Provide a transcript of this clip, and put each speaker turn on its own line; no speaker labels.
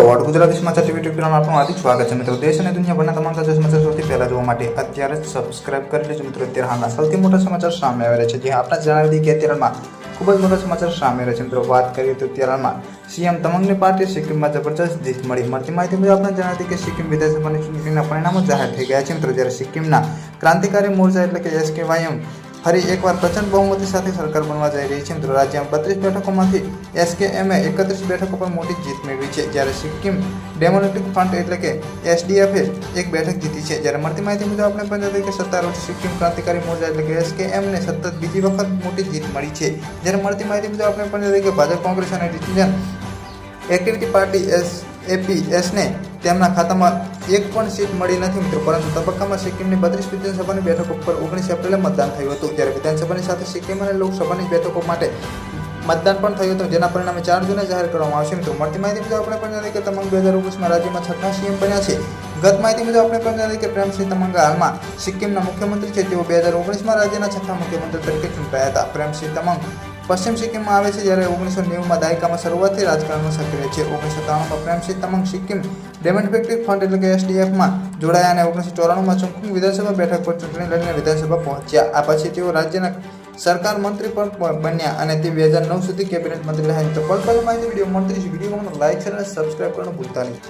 Vote Gujarati સમાચાર TV YouTube ચેનલમાં આપનું હાર્દિક સ્વાગત છે મિત્રો। દેશ અને દુનિયાભરના તમામ તાજા સમાચાર સૌથી પહેલા જોવા માટે અત્યારે જ સબસ્ક્રાઇબ કરી લેજો મિત્રો। અત્યારે હાલના સૌથી મોટા સમાચાર સામે આવી રહ્યા છે, જે આપણે જણાવી દઈએ કે અત્યારમાં ખૂબ જ મોટા સમાચાર સામે આવ્યા છે મિત્રો। વાત કરીએ તો અત્યારમાં સીએમ તમંગની પાર્ટી સિક્કિમમાં જબરજસ્ત જીત મળી। મળતી માહિતી મુજબ આપણે જણાવી દઈએ કે સિક્કિમ વિધાનસભાની ચૂંટણીના પરિણામો જાહેર થઈ ગયા છે મિત્રો। જ્યારે સિક્કિમના ક્રાંતિકારી મોરચા એટલે કે SKYM ફરી એકવાર પ્રચંડ બહુમતી સાથે સરકાર બનવા જઈ રહી છે મિત્રો। રાજ્યમાં 32 બેઠકોમાંથી SKMએ 31 બેઠકો પર મોટી જીત મેળવી છે, જ્યારે સિક્કિમ ડેમોક્રેટિક ફ્રન્ટ એટલે કે SDFએ એક બેઠક જીતી છે। જ્યારે મળતી માહિતી મુજબ આપણે પણ જણાવી કે સત્તારૂઢ સિક્કિમ ક્રાંતિકારી મોરચા એટલે કે SKMને સતત બીજી વખત મોટી જીત મળી છે। જ્યારે મળતી માહિતી મુજબ આપણે પણ જણાવી કે ભાજપ, કોંગ્રેસ અને રિપબ્લિકન એક્ટિવિટી પાર્ટી SAPSને તેમના ખાતામાં એક પણ સીટ મળી નથી મિત્રો। પરંતુ તબક્કામાં સિક્કિમની 32 વિધાનસભાની બેઠકો પર 19 એપ્રિલે મતદાન થયું હતું। જ્યારે વિધાનસભાની સાથે સિક્કિમ અને લોકસભાની બેઠકો માટે મતદાન પણ થયું હતું, જેના પરિણામે 4 જૂને જાહેર કરવામાં આવશે મિત્રો। મળતી માહિતી મુજબ આપણે પણ જાણીએ કે તમંગ 2019માં રાજ્યમાં 6થા સીએમ બન્યા છે। ગત માહિતી મુજબ આપણે પણ જાણીએ કે પ્રેમસિંહ તમંગ હાલમાં સિક્કિમના મુખ્યમંત્રી છે। તેઓ 2019માં રાજ્યના 6થા મુખ્યમંત્રી તરીકે ચૂંટાયા હતા। પ્રેમસિંહ તમંગ પશ્ચિમ સિક્કિમમાં આવે છે, જ્યારે 1990માં દાયકામાં શરૂઆતથી રાજકારણમાં સક્રિય છે। 1993માં પ્રેમસિંહ તમંગ સિક્કિમ ડેમોક્રેટિક ફ્રન્ટ એટલે કે SDFમાં જોડાયા અને 1994માં ચુંગથુંગ વિધાનસભા બેઠક પર ચૂંટણી લડીને વિધાનસભા પહોંચ્યા। આ પછી તેઓ રાજ્યના સરકાર મંત્રી પણ બન્યા અને તે 2009 સુધી કેબિનેટ મંત્રી રહ્યા। તો પલ પલ માહિતી વિડીયો મળતી રહેશે। વિડીયો લાઈક, શેર અને સબસ્ક્રાઇબ કરવાનું ભૂલતા નહીં।